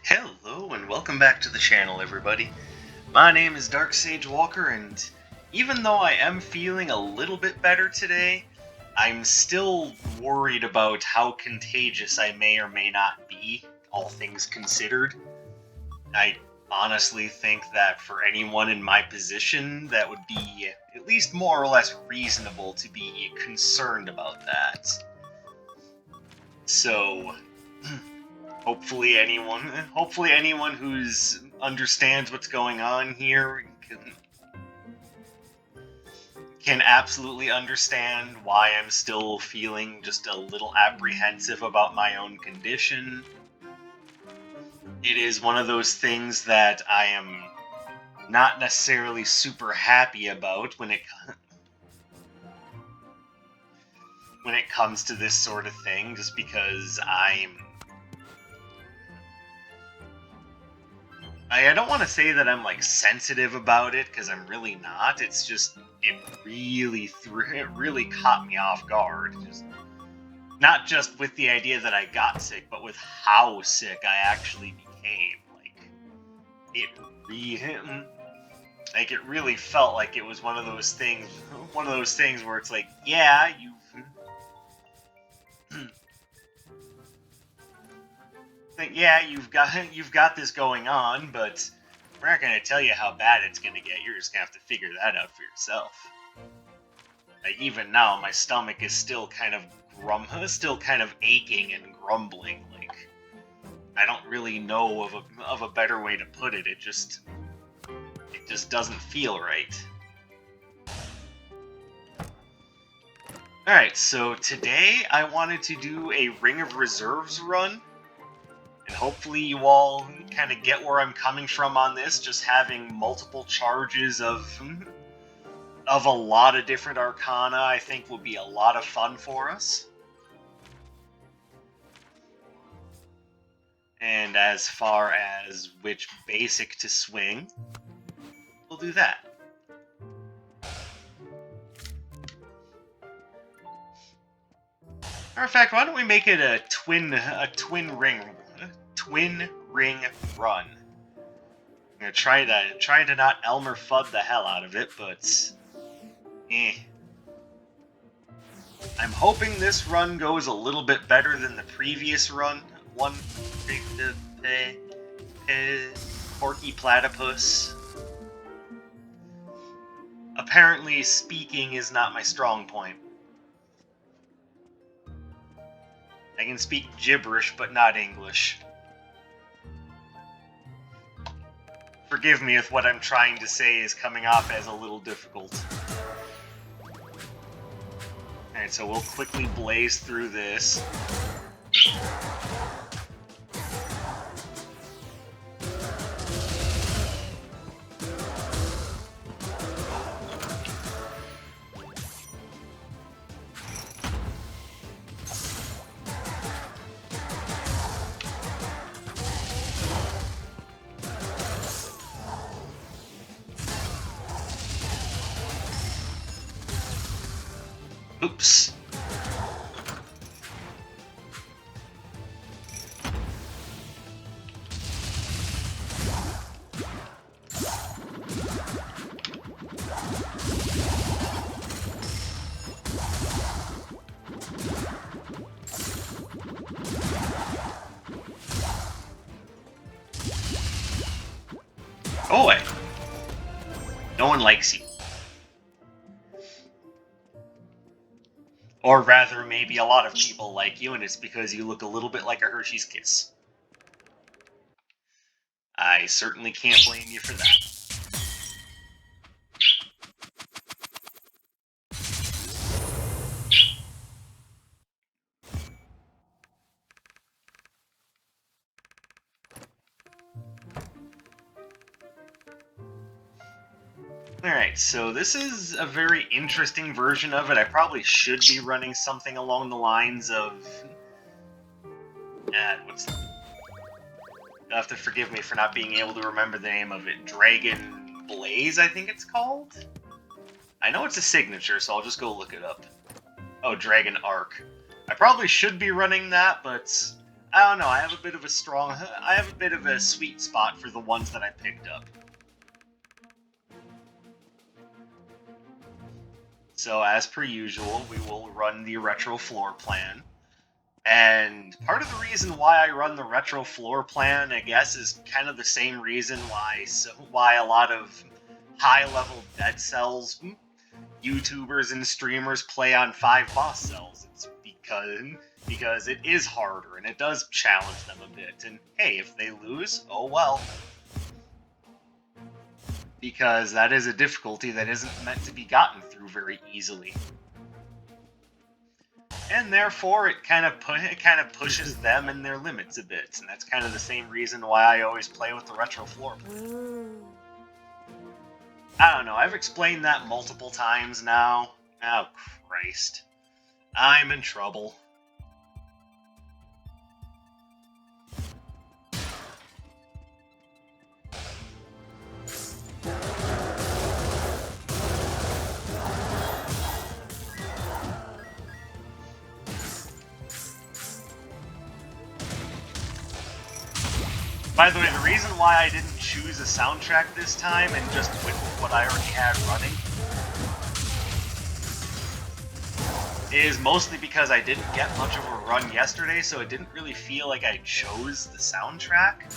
Hello and welcome back to the channel, everybody. My name is Dark Sage Walker, and even though I am feeling a little bit better today, I'm still worried about how contagious I may or may not be, all things considered. I honestly think that for anyone in my position, that would be at least more or less reasonable to be concerned about that. So, hopefully anyone who's understands what's going on here can absolutely understand why I'm still feeling just a little apprehensive about my own condition. It is one of those things that I am not necessarily super happy about when it comes to this sort of thing, just because I don't want to say that I'm like sensitive about it, because I'm really not. It's just it really caught me off guard. Not just with the idea that I got sick, but with how sick I actually became. It really felt like it was one of those things where it's like, yeah, you've got this going on, but we're not going to tell you how bad it's going to get. You're just going to have to figure that out for yourself. Like, even now, my stomach is still kind of aching and grumbling. Like, I don't really know of a better way to put it. It just doesn't feel right. Alright, so today I wanted to do a Ring of Reserves run. And hopefully you all kind of get where I'm coming from on this, just having multiple charges of a lot of different arcana, I think will be a lot of fun for us. And as far as which basic to swing, we'll do that. Matter of fact, why don't we make it a twin ring run? I'm gonna try to not Elmer Fudd the hell out of it, but I'm hoping this run goes a little bit better than the previous run. Porky Platypus. Apparently, speaking is not my strong point. I can speak gibberish, but not English. Forgive me if what I'm trying to say is coming off as a little difficult. Alright, so we'll quickly blaze through this. Oops. Oh, wait. No one likes you. Or rather, maybe a lot of people like you, and it's because you look a little bit like a Hershey's Kiss. I certainly can't blame you for that. Alright, so this is a very interesting version of it. I probably should be running something along the lines of... You'll have to forgive me for not being able to remember the name of it. Dragon Blaze, I think it's called? I know it's a signature, so I'll just go look it up. Oh, Dragon Arc. I probably should be running that, but I don't know, I have a bit of a sweet spot for the ones that I picked up. So as per usual, we will run the retro floor plan. And part of the reason why I run the retro floor plan, I guess, is kind of the same reason why a lot of high-level dead cells YouTubers and streamers play on 5 boss cells. It's because it is harder and it does challenge them a bit. And hey, if they lose, oh well. Because that is a difficulty that isn't meant to be gotten through very easily. And therefore, it kind of pushes them and their limits a bit. And that's kind of the same reason why I always play with the retro floor plan. I don't know, I've explained that multiple times now. Oh, Christ. I'm in trouble. By the way, the reason why I didn't choose a soundtrack this time and just went with what I already had running is mostly because I didn't get much of a run yesterday, so it didn't really feel like I chose the soundtrack.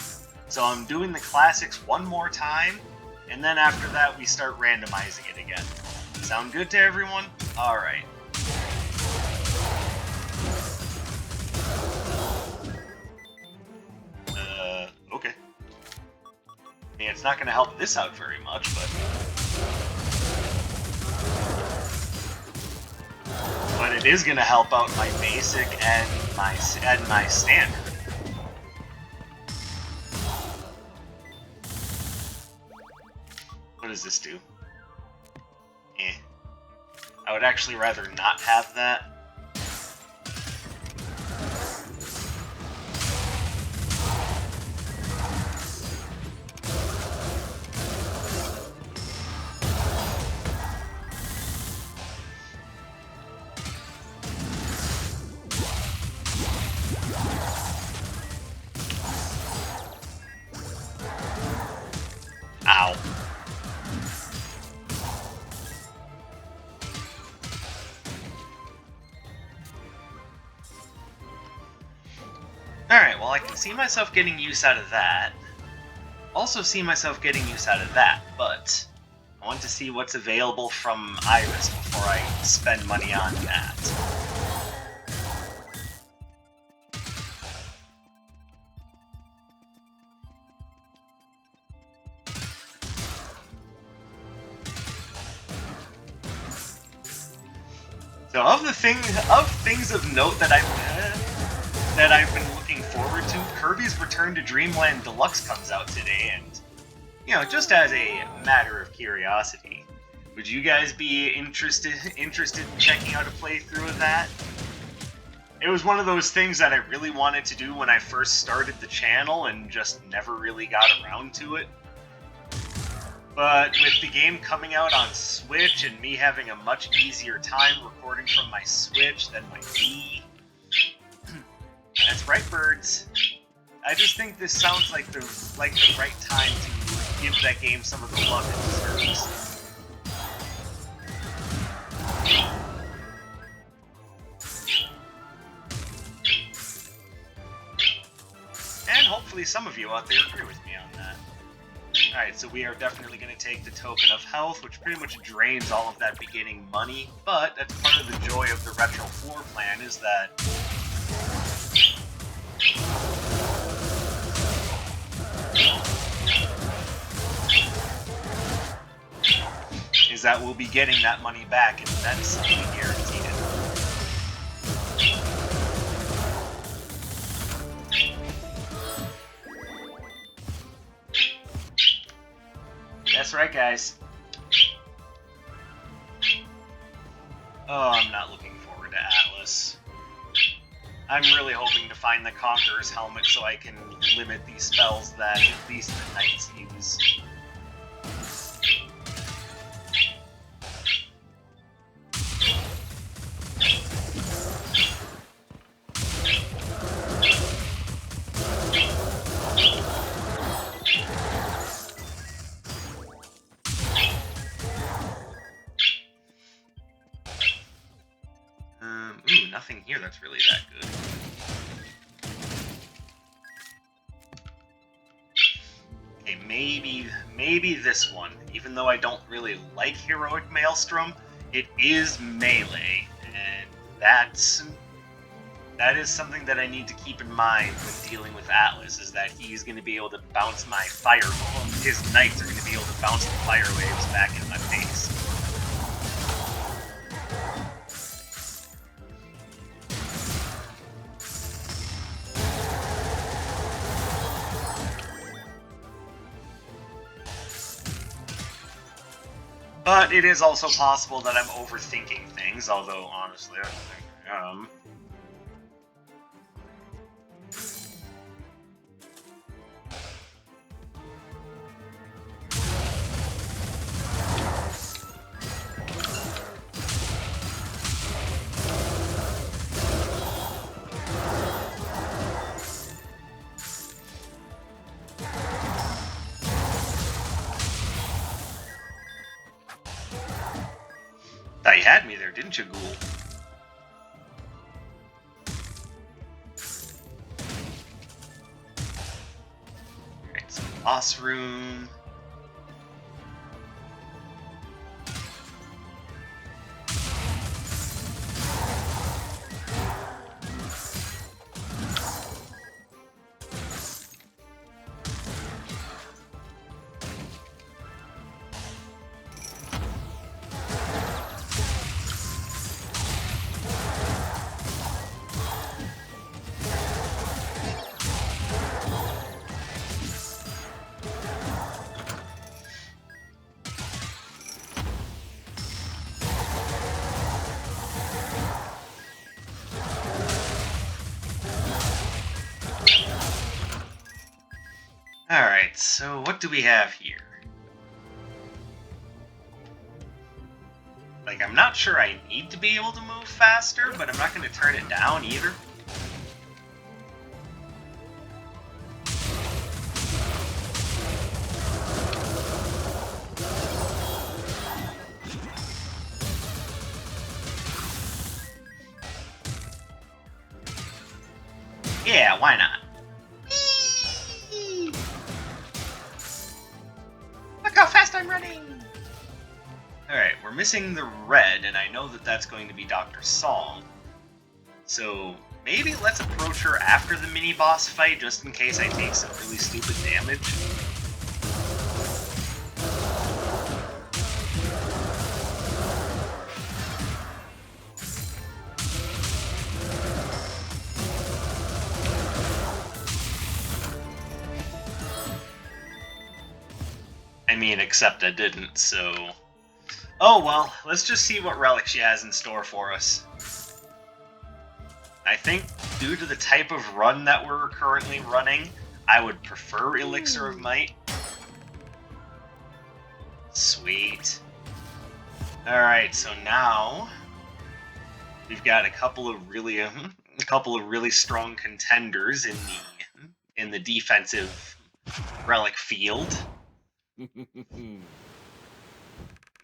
So I'm doing the classics one more time, and then after that we start randomizing it again. Sound good to everyone? Alright. Okay. I mean, it's not going to help this out very much, but it is going to help out my basic and my standard. What does this do? I would actually rather not have that. Ow. Alright, well I can see myself getting use out of that. Also see myself getting use out of that, but I want to see what's available from Iris before I spend money on that. So of things of note that I've been looking forward to, Kirby's Return to Dreamland Deluxe comes out today, and you know, just as a matter of curiosity, would you guys be interested in checking out a playthrough of that? It was one of those things that I really wanted to do when I first started the channel and just never really got around to it. But with the game coming out on Switch and me having a much easier time recording from my Switch than my Wii... That's right, birds. I just think this sounds like the right time to give that game some of the love it deserves. And hopefully some of you out there agree with me on that. Alright, so we are definitely going to take the token of health, which pretty much drains all of that beginning money, but that's part of the joy of the retro floor plan, is that we'll be getting that money back, and that's guaranteed it. That's right, guys. Oh, I'm not looking forward to Atlas. I'm really hoping to find the Conqueror's Helmet so I can limit these spells that at least the Knights use. that's really that good. Okay, maybe this one. Even though I don't really like Heroic Maelstrom, it is melee, and that is something that I need to keep in mind when dealing with Atlas, is that he's going to be able to bounce my fire. His knights are going to be able to bounce the fire waves back in my face. But it is also possible that I'm overthinking things, although honestly I don't think I am. You had me there, didn't you, Ghoul? Alright, so boss room. Alright, so what do we have here? Like, I'm not sure I need to be able to move faster, but I'm not going to turn it down either. Yeah, why not? Look how fast I'm running! Alright, we're missing the red, and I know that that's going to be Dr. Saul. So, maybe let's approach her after the mini-boss fight, just in case I take some really stupid damage. I mean, except I didn't, so... Oh well, let's just see what relic she has in store for us. I think, due to the type of run that we're currently running, I would prefer Elixir of Might. Sweet. Alright, so now... we've got a couple of really strong contenders in the defensive relic field.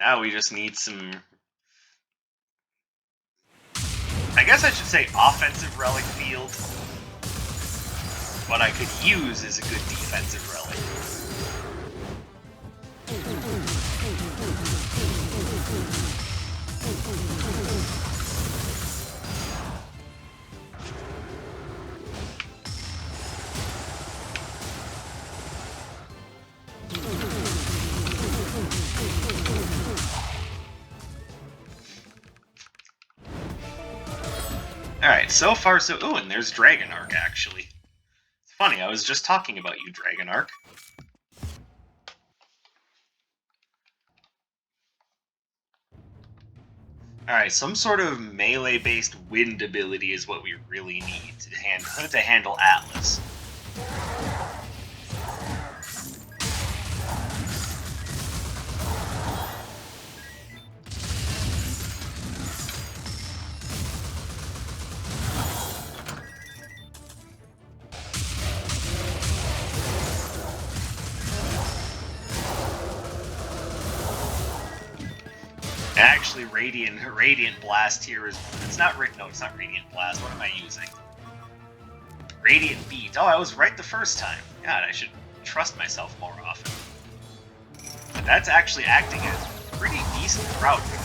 Now we just need some... I guess I should say offensive relic field. What I could use is a good defensive relic. Alright, so far so... Ooh, and there's Dragon Arc, actually. It's funny, I was just talking about you, Dragon Arc. Alright, some sort of melee-based wind ability is what we really need to handle Atlas. Actually, Radiant Blast here is... It's not Radiant Blast. What am I using? Radiant Beat. Oh, I was right the first time. God, I should trust myself more often. But that's actually acting as pretty decent crowd control.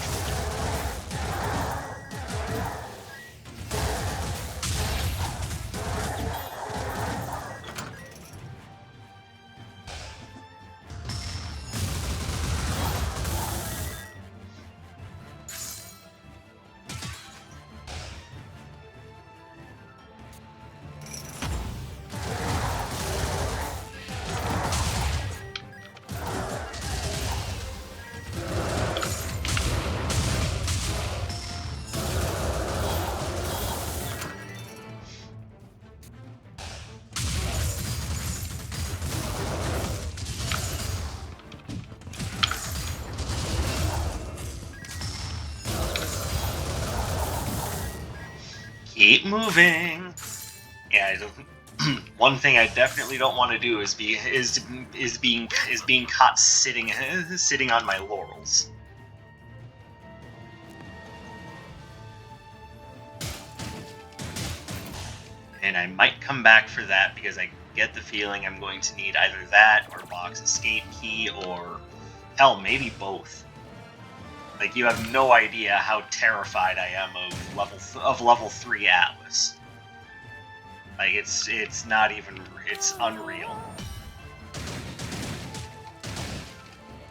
Keep moving. Yeah, one thing I definitely don't want to do is being caught sitting on my laurels. And I might come back for that because I get the feeling I'm going to need either that or box escape key or hell, maybe both. Like, you have no idea how terrified I am of level 3 Atlas. Like, it's not even... it's unreal.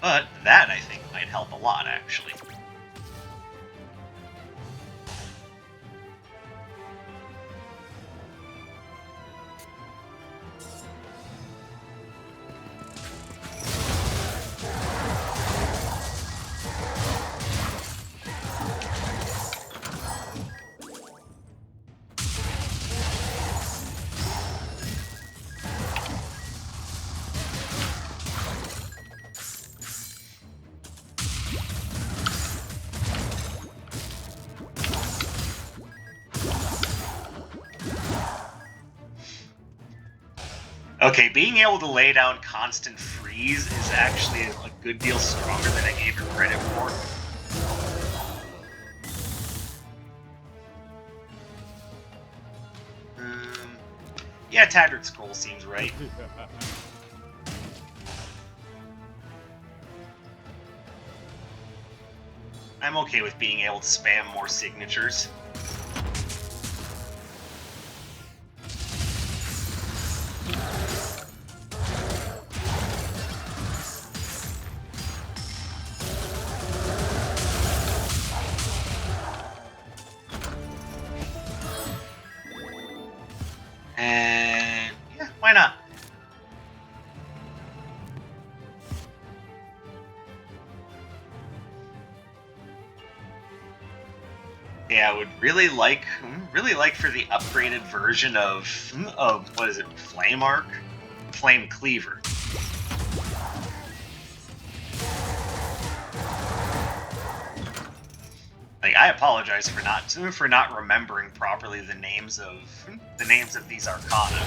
But that, I think, might help a lot, actually. Okay, being able to lay down constant freeze is actually a good deal stronger than I gave her credit for. Yeah, Tattered Scroll seems right. I'm okay with being able to spam more signatures. And yeah, why not? Yeah, I would really like for the upgraded version of what is it, Flame Arc? Flame Cleaver. Like, I apologize for not remembering properly the names of these Arcana.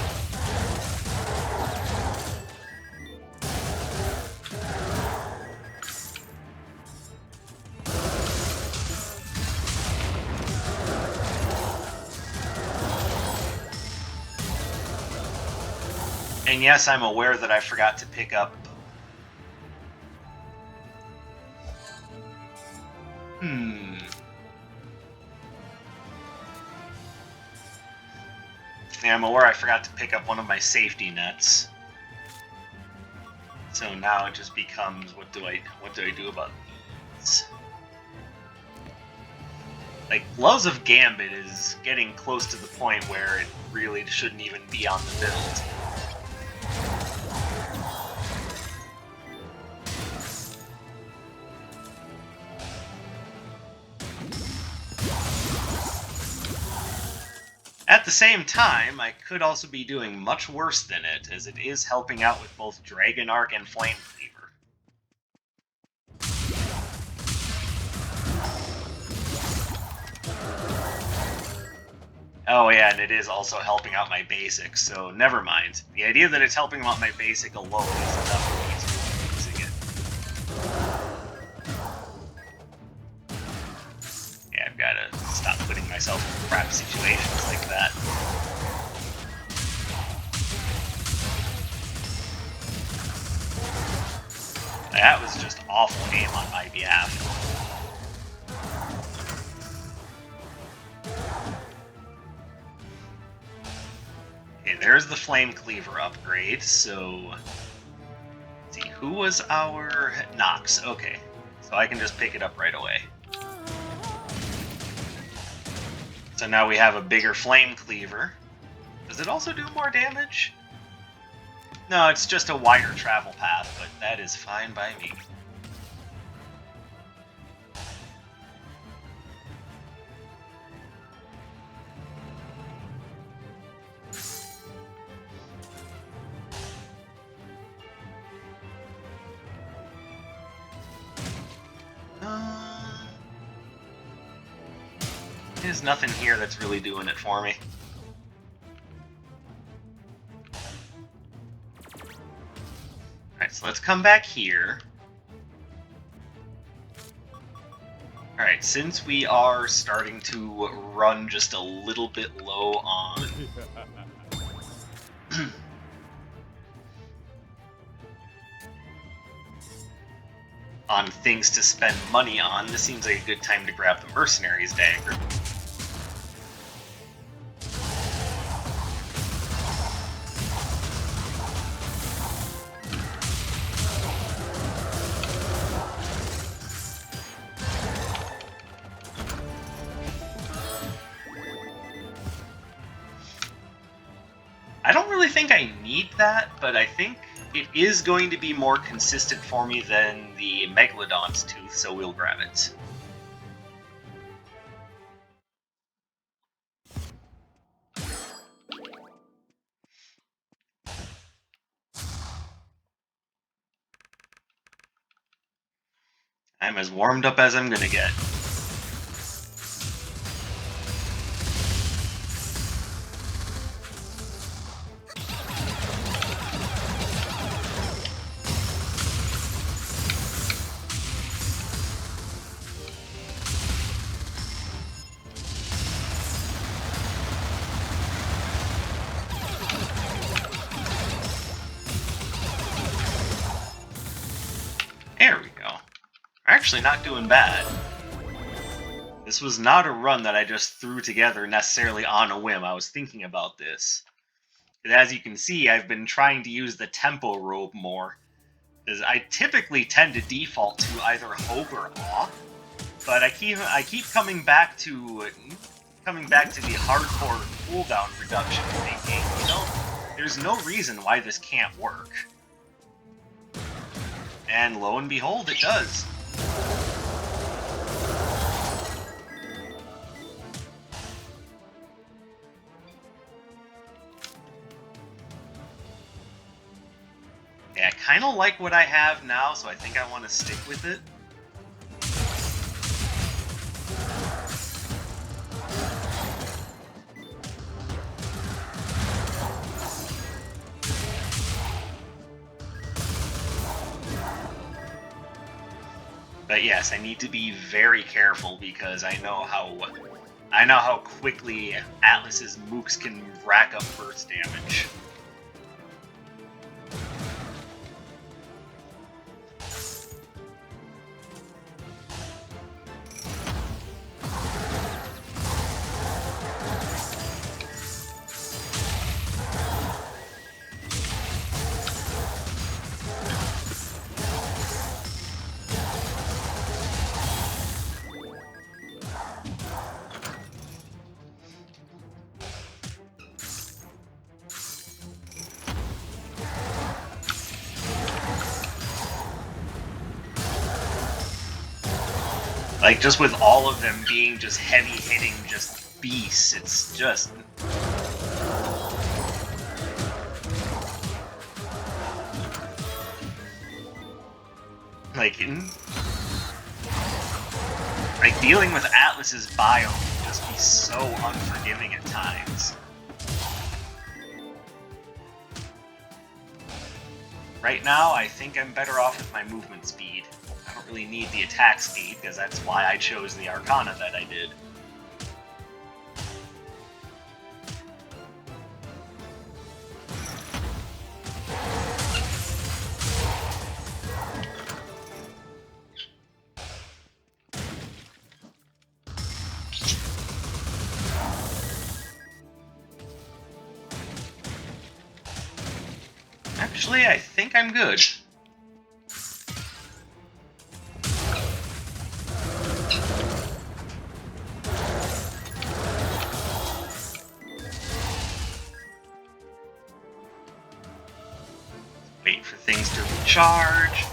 And yes, I'm aware that I forgot to pick up... Yeah, I'm aware I forgot to pick up one of my safety nets. So now it just becomes, what do I do about these? Like, Gloves of Gambit is getting close to the point where it really shouldn't even be on the build. At the same time, I could also be doing much worse than it, as it is helping out with both Dragon Arc and Flame Cleaver. Oh yeah, and it is also helping out my basic, so never mind. The idea that it's helping out my basic alone is enough for me to be using it. putting myself in crap situations like that. That was just awful aim on my behalf. Okay, there's the Flame Cleaver upgrade, so... Let's see, who was our... Nox, okay. So I can just pick it up right away. So now we have a bigger Flame Cleaver. Does it also do more damage? No, it's just a wider travel path, but that is fine by me. There's nothing here that's really doing it for me. Alright, so let's come back here. Alright, since we are starting to run just a little bit low on... on things to spend money on, this seems like a good time to grab the Mercenary's Dagger. I don't really think I need that, but I think it is going to be more consistent for me than the Megalodon's Tooth, so we'll grab it. I'm as warmed up as I'm gonna get. There we go. Actually not doing bad. This was not a run that I just threw together necessarily on a whim. I was thinking about this. And as you can see, I've been trying to use the tempo robe more. Because I typically tend to default to either hope or awe. But I keep coming back to the hardcore cooldown reduction thinking, you know, there's no reason why this can't work. And lo and behold, it does. Yeah, I kind of like what I have now, so I think I want to stick with it. But yes, I need to be very careful because I know how quickly Atlas's mooks can rack up burst damage. Like, just with all of them being just heavy-hitting, just beasts, it's just... Like, dealing with Atlas's biome can just be so unforgiving at times. Right now, I think I'm better off with my movement speed. I don't really need the attack speed, because that's why I chose the Arcana that I did. Actually, I think I'm good. Wait for things to recharge.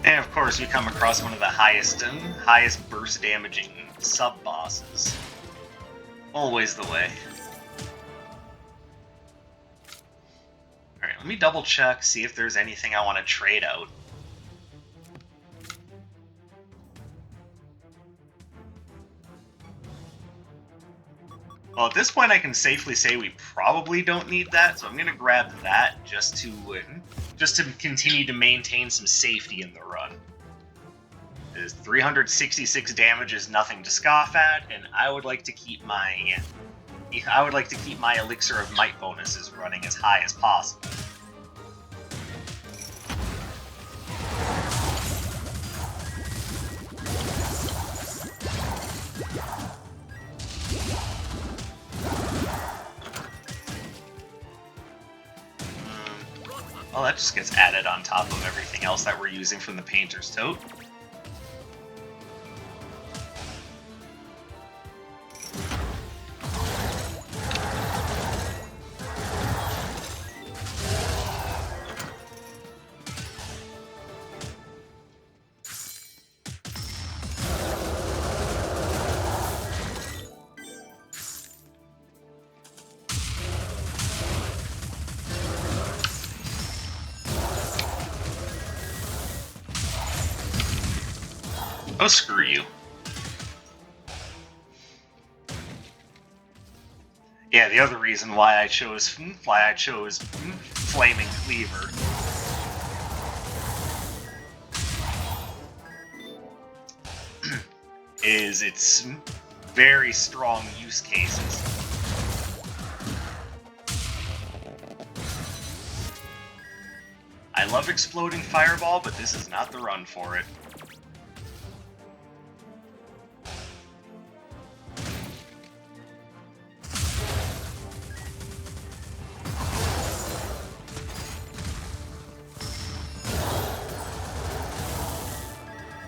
And of course, we come across one of the highest burst damaging sub-bosses. Always the way. Alright, let me double check, see if there's anything I want to trade out. Well, at this point I can safely say we probably don't need that, so I'm going to grab that just to continue to maintain some safety in the run. 366 damage is nothing to scoff at, and I would like to keep my Elixir of Might bonuses running as high as possible. Well, that just gets added on top of everything else that we're using from the Painter's Tote. Oh, screw you. Yeah, the other reason why I chose Flaming Cleaver is its very strong use cases. I love Exploding Fireball, but this is not the run for it.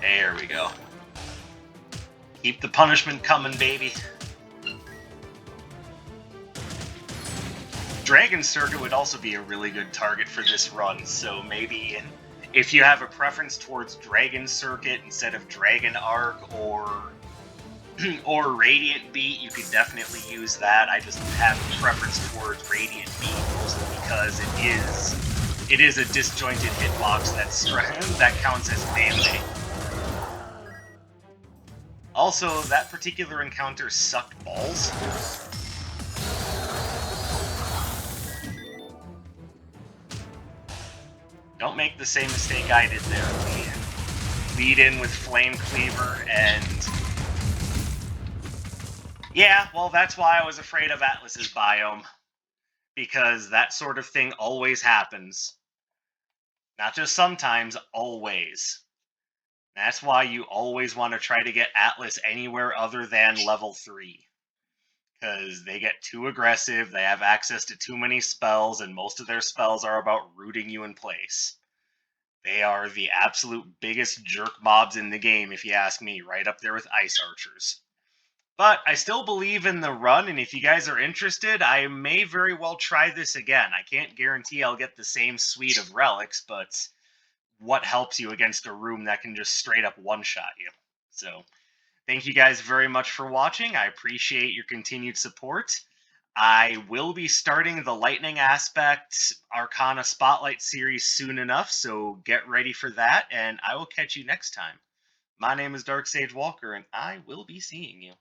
There we go. Keep the punishment coming, baby. Dragon Circuit would also be a really good target for this run, so maybe if you have a preference towards Dragon Circuit instead of Dragon Arc or Radiant Beat, you could definitely use that. I just have a preference towards Radiant Beat mostly because it is a disjointed hitbox that counts as melee. Also, that particular encounter sucked balls. Don't make the same mistake I did there. Lead in with Flame Cleaver and... Yeah, well, that's why I was afraid of Atlas's biome. Because that sort of thing always happens. Not just sometimes, always. That's why you always want to try to get Atlas anywhere other than level 3. Because they get too aggressive, they have access to too many spells, and most of their spells are about rooting you in place. They are the absolute biggest jerk mobs in the game, if you ask me, right up there with Ice Archers. But I still believe in the run, and if you guys are interested, I may very well try this again. I can't guarantee I'll get the same suite of relics, but what helps you against a room that can just straight up one-shot you? So, thank you guys very much for watching. I appreciate your continued support. I will be starting the Lightning Aspect Arcana Spotlight series soon enough, so get ready for that, and I will catch you next time. My name is Dark Sage Walker, and I will be seeing you.